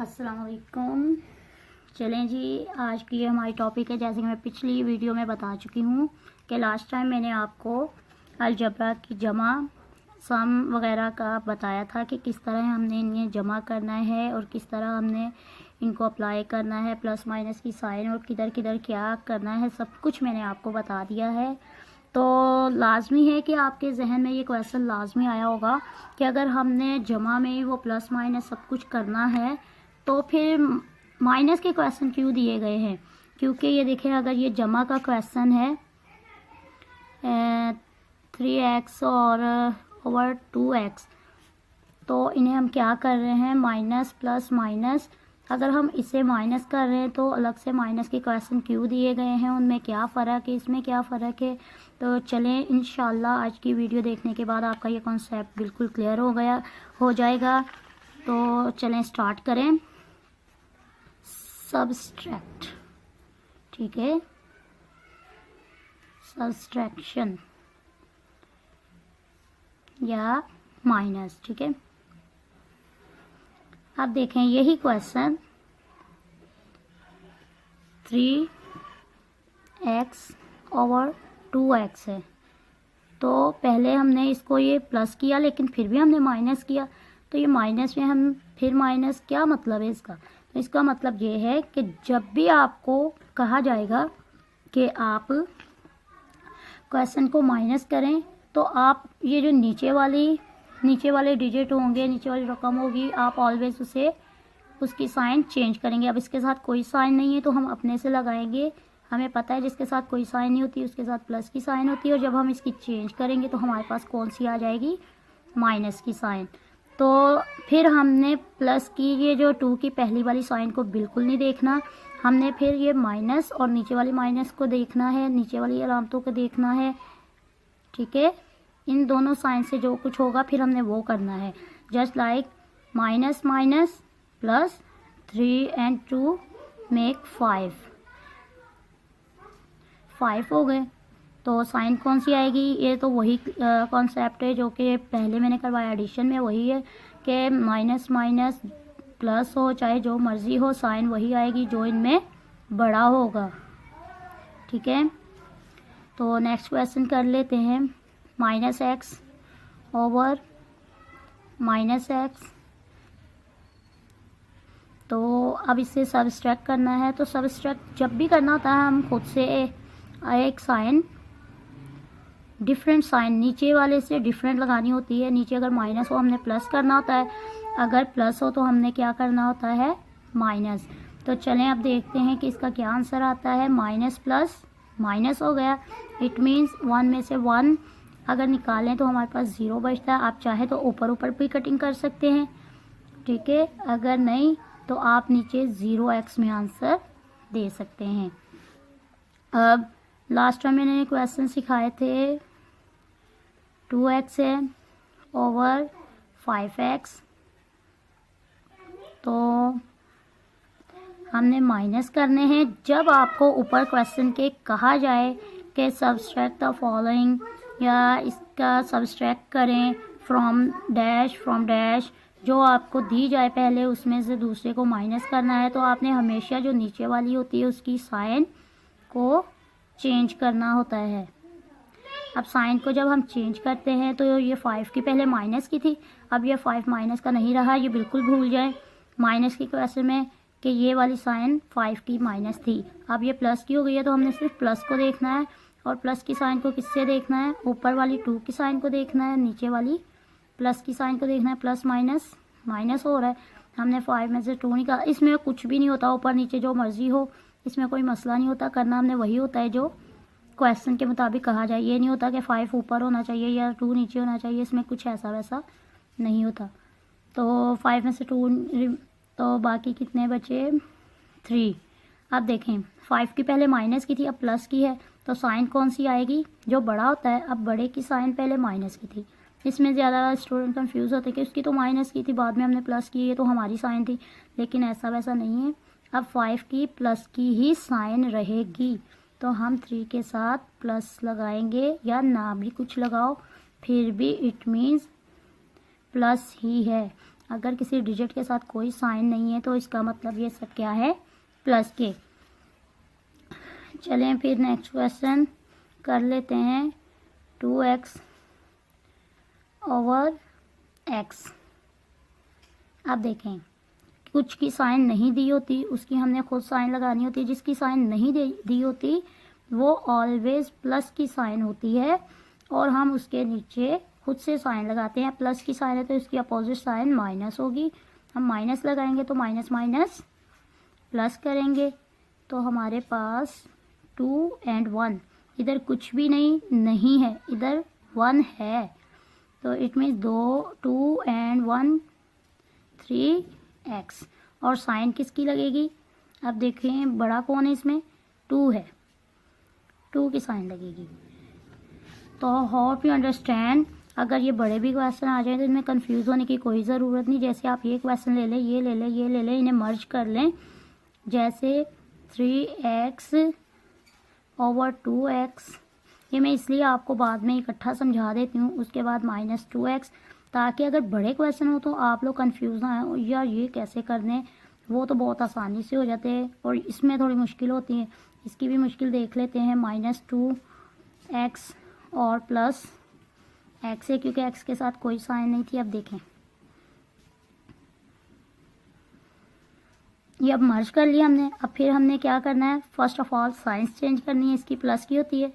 अस्सलाम वालेकुम। चलें जी, आज की हमारी टॉपिक है, जैसे कि मैं पिछली वीडियो में बता चुकी हूँ कि लास्ट टाइम मैंने आपको अलजबरा की जमा सम वगैरह का बताया था कि किस तरह हमने इन्हें जमा करना है और किस तरह हमने इनको अप्लाई करना है, प्लस माइनस की साइन और किधर किधर क्या करना है, सब कुछ मैंने आपको बता दिया है। तो लाजमी है कि आपके जहन में ये क्वेश्चन लाजमी आया होगा कि अगर हमने जमा में ही वो प्लस माइनस सब कुछ करना है तो फिर माइनस के क्वेश्चन क्यों दिए गए हैं। क्योंकि ये देखें, अगर ये जमा का क्वेश्चन है 3x और ओवर 2x, तो इन्हें हम क्या कर रहे हैं, माइनस प्लस माइनस। अगर हम इसे माइनस कर रहे हैं तो अलग से माइनस के क्वेश्चन क्यों दिए गए हैं, उनमें क्या फ़र्क है, इसमें क्या फ़र्क है। तो चलें, इंशाल्लाह आज की वीडियो देखने के बाद आपका ये कॉन्सेप्ट बिल्कुल क्लियर हो जाएगा। तो चलें स्टार्ट करें। सबस्ट्रैक्ट, ठीक है, सब्सट्रैक्शन या माइनस, ठीक है। अब देखें, यही क्वेश्चन 3x ओवर 2x है। तो पहले हमने इसको ये प्लस किया, लेकिन फिर भी हमने माइनस किया। तो ये माइनस में हम फिर माइनस, क्या मतलब है इसका। तो इसका मतलब ये है कि जब भी आपको कहा जाएगा कि आप क्वेश्चन को माइनस करें, तो आप ये जो नीचे वाले डिजिट होंगे, नीचे वाली रकम होगी, आप ऑलवेज उसकी साइन चेंज करेंगे। अब इसके साथ कोई साइन नहीं है तो हम अपने से लगाएंगे। हमें पता है जिसके साथ कोई साइन नहीं होती उसके साथ प्लस की साइन होती है, और जब हम इसकी चेंज करेंगे तो हमारे पास कौन सी आ जाएगी, माइनस की साइन। तो फिर हमने प्लस की ये जो 2 की पहली वाली साइन को बिल्कुल नहीं देखना, हमने फिर ये माइनस और नीचे वाली माइनस को देखना है, नीचे वाली अलामतों को देखना है, ठीक है। इन दोनों साइन से जो कुछ होगा फिर हमने वो करना है। Just like minus minus plus 3 and 2 make 5 हो गए। तो साइन कौन सी आएगी, ये तो वही कॉन्सेप्ट है जो कि पहले मैंने करवाया एडिशन में, वही है कि माइनस माइनस प्लस हो, चाहे जो मर्ज़ी हो, साइन वही आएगी जो इनमें बड़ा होगा, ठीक है। तो नेक्स्ट क्वेश्चन कर लेते हैं, minus x over minus x. तो अब इससे सबस्ट्रैक्ट करना है। तो सबस्ट्रैक्ट जब भी करना होता है हम खुद से एक साइन, डिफरेंट साइन नीचे वाले से डिफरेंट लगानी होती है। नीचे अगर माइनस हो हमने प्लस करना होता है, अगर प्लस हो तो हमने क्या करना होता है, माइनस। तो चलें अब देखते हैं कि इसका क्या आंसर आता है। माइनस प्लस माइनस हो गया, इट मीन्स 1 में से 1 अगर निकालें तो हमारे पास 0 बचता है। आप चाहे तो ऊपर ऊपर भी कटिंग कर सकते हैं, ठीक है। अगर नहीं तो आप नीचे 0x में आंसर दे सकते हैं। अब लास्ट टाइम मैंने क्वेश्चन सिखाए थे 2x है ओवर 5x। तो हमने माइनस करने हैं। जब आपको ऊपर क्वेश्चन के कहा जाए कि सब्सट्रैक्ट द फॉलोइंग, या इसका सब्सट्रैक्ट करें फ्रॉम डैश, जो आपको दी जाए पहले उसमें से दूसरे को माइनस करना है, तो आपने हमेशा जो नीचे वाली होती है उसकी साइन को चेंज करना होता है। अब साइन को जब हम चेंज करते हैं तो ये 5 की पहले माइनस की थी, अब ये 5 माइनस का नहीं रहा, ये बिल्कुल भूल जाए माइनस की क्वेश्चन में कि ये वाली साइन 5 की माइनस थी। अब ये प्लस की हो गई है तो हमने सिर्फ प्लस को देखना है, और प्लस की साइन को किससे देखना है, ऊपर वाली 2 की साइन को देखना है, नीचे वाली प्लस की साइन को देखना है। प्लस माइनस माइनस हो रहा है, हमने 5 में से 2 निकाला। इसमें कुछ भी नहीं होता, ऊपर नीचे जो मर्जी हो, इसमें कोई मसला नहीं होता। करना हमने वही होता है जो क्वेश्चन के मुताबिक कहा जाए। ये नहीं होता कि 5 ऊपर होना चाहिए या 2 नीचे होना चाहिए, इसमें कुछ ऐसा वैसा नहीं होता। तो 5 में से 2, तो बाकी कितने बचे, 3। अब देखें 5 की पहले माइनस की थी, अब प्लस की है, तो साइन कौन सी आएगी, जो बड़ा होता है। अब बड़े की साइन पहले माइनस की थी, इसमें ज़्यादा स्टूडेंट कंफ्यूज होते कि उसकी तो माइनस की थी, बाद में हमने प्लस की है तो हमारी साइन थी, लेकिन ऐसा वैसा नहीं है। अब 5 की प्लस की ही साइन रहेगी, तो हम 3 के साथ प्लस लगाएंगे, या ना भी कुछ लगाओ फिर भी इट मीन्स प्लस ही है। अगर किसी डिजिट के साथ कोई साइन नहीं है तो इसका मतलब ये सब क्या है, प्लस के। चलें फिर नेक्स्ट क्वेश्चन कर लेते हैं। 2x over x। अब देखें, कुछ की साइन नहीं दी होती उसकी हमने खुद साइन लगानी होती है, जिसकी साइन नहीं दी होती वो ऑलवेज प्लस की साइन होती है और हम उसके नीचे खुद से साइन लगाते हैं। प्लस की साइन है तो इसकी अपोजिट साइन माइनस होगी, हम माइनस लगाएंगे तो माइनस माइनस प्लस करेंगे तो हमारे पास 2 and 1, इधर कुछ भी नहीं है, इधर 1 है तो इट मीन्स 2 and 1 3x। और साइन किसकी लगेगी, अब देखें बड़ा कौन है इसमें, 2 है, 2 की साइन लगेगी। तो होप यू अंडरस्टैंड। अगर ये बड़े भी क्वेश्चन आ जाए तो इनमें कंफ्यूज होने की कोई ज़रूरत नहीं। जैसे आप ये क्वेश्चन ले लें, ये ले लें, ये ले लें, इन्हें मर्ज कर लें। जैसे 3x ओवर 2x, ये मैं इसलिए आपको बाद में इकट्ठा समझा देती हूँ, उसके बाद -2x, ताकि अगर बड़े क्वेश्चन हो तो आप लोग कंफ्यूज ना हो यार ये कैसे करने, वो तो बहुत आसानी से हो जाते हैं और इसमें थोड़ी मुश्किल होती है। इसकी भी मुश्किल देख लेते हैं। -2x और प्लस x है, क्योंकि x के साथ कोई साइन नहीं थी। अब देखें ये अब मर्ज कर लिया हमने। अब फिर हमने क्या करना है, first of all science change करनी है। इसकी प्लस की होती है,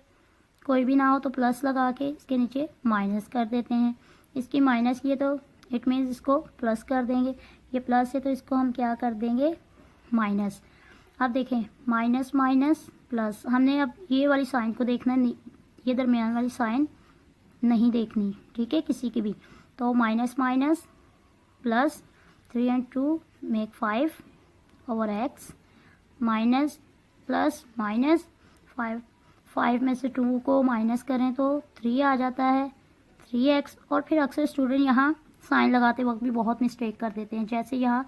कोई भी ना हो तो प्लस लगा के इसके नीचे माइनस कर देते हैं। इसकी माइनस की है तो इट मीन्स इसको प्लस कर देंगे। ये प्लस है तो इसको हम क्या कर देंगे, माइनस। अब देखें माइनस माइनस प्लस, हमने अब ये वाली साइन को देखना नहीं, ये दरमियान वाली साइन नहीं देखनी, ठीक है, किसी की भी। तो minus minus plus 3 and 2 make 5 over x, minus plus minus 5 में से 2 को माइनस करें तो 3 आ जाता है, 3x। और फिर अक्सर स्टूडेंट यहाँ साइन लगाते वक्त भी बहुत मिस्टेक कर देते हैं। जैसे यहाँ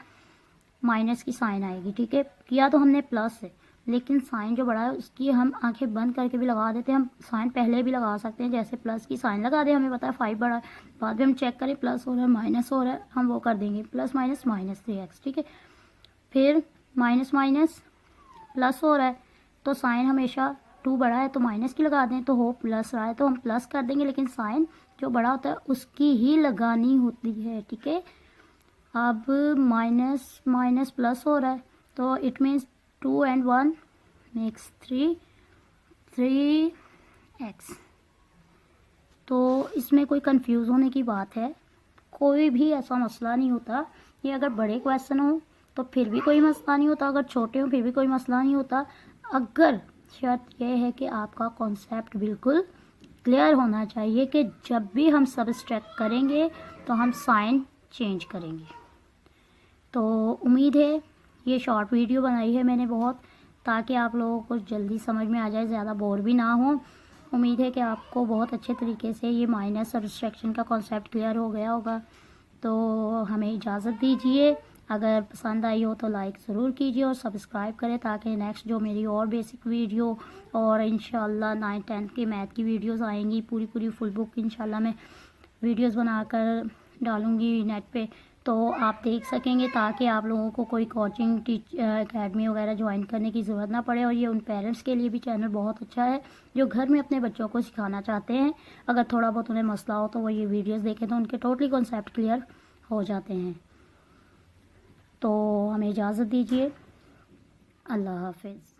माइनस की साइन आएगी, ठीक है, किया तो हमने प्लस है, लेकिन साइन जो बड़ा है उसकी हम आंखें बंद करके भी लगा देते हैं। हम साइन पहले भी लगा सकते हैं, जैसे प्लस की साइन लगा दें, हमें पता है 5 बड़ा है, बाद में हम चेक करें प्लस हो रहा है माइनस हो रहा है, हम वो कर देंगे प्लस माइनस -3x, ठीक है। फिर माइनस माइनस प्लस हो रहा है तो साइन हमेशा 2 बड़ा है तो माइनस की लगा दें, तो हो प्लस रहा है तो हम प्लस कर देंगे, लेकिन साइन जो बड़ा होता है उसकी ही लगानी होती है, ठीक है। अब माइनस माइनस प्लस हो रहा है तो it means 2 and 1 makes 3x। तो इसमें कोई कंफ्यूज होने की बात है, कोई भी ऐसा मसला नहीं होता। ये अगर बड़े क्वेश्चन हो तो फिर भी कोई मसला नहीं होता, अगर छोटे हो फिर भी कोई मसला नहीं होता। अगर शर्त यह है कि आपका कॉन्सेप्ट बिल्कुल क्लियर होना चाहिए कि जब भी हम सब्सट्रैक्ट करेंगे तो हम साइन चेंज करेंगे। तो उम्मीद है ये शॉर्ट वीडियो बनाई है मैंने बहुत, ताकि आप लोगों को जल्दी समझ में आ जाए, ज़्यादा बोर भी ना हो। उम्मीद है कि आपको बहुत अच्छे तरीके से ये माइनस सब्सट्रैक्शन का कॉन्सेप्ट क्लियर हो गया होगा। तो हमें इजाज़त दीजिए, अगर पसंद आई हो तो लाइक ज़रूर कीजिए और सब्सक्राइब करें, ताकि नेक्स्ट जो मेरी और बेसिक वीडियो और इंशाल्लाह 9th-10th की मैथ की वीडियोस आएंगी, पूरी फुल बुक इंशाल्लाह मैं वीडियोस बनाकर डालूँगी नेट पे, तो आप देख सकेंगे, ताकि आप लोगों को कोई कोचिंग एकेडमी वगैरह ज्वाइन करने की ज़रूरत ना पड़े। और ये उन पेरेंट्स के लिए भी चैनल बहुत अच्छा है जो घर में अपने बच्चों को सिखाना चाहते हैं। अगर थोड़ा बहुत उन्हें मसला हो तो वो ये वीडियोस देखें तो उनके टोटली कॉन्सेप्ट क्लियर हो जाते हैं। तो हमें इजाज़त दीजिए, अल्लाह हाफिज़।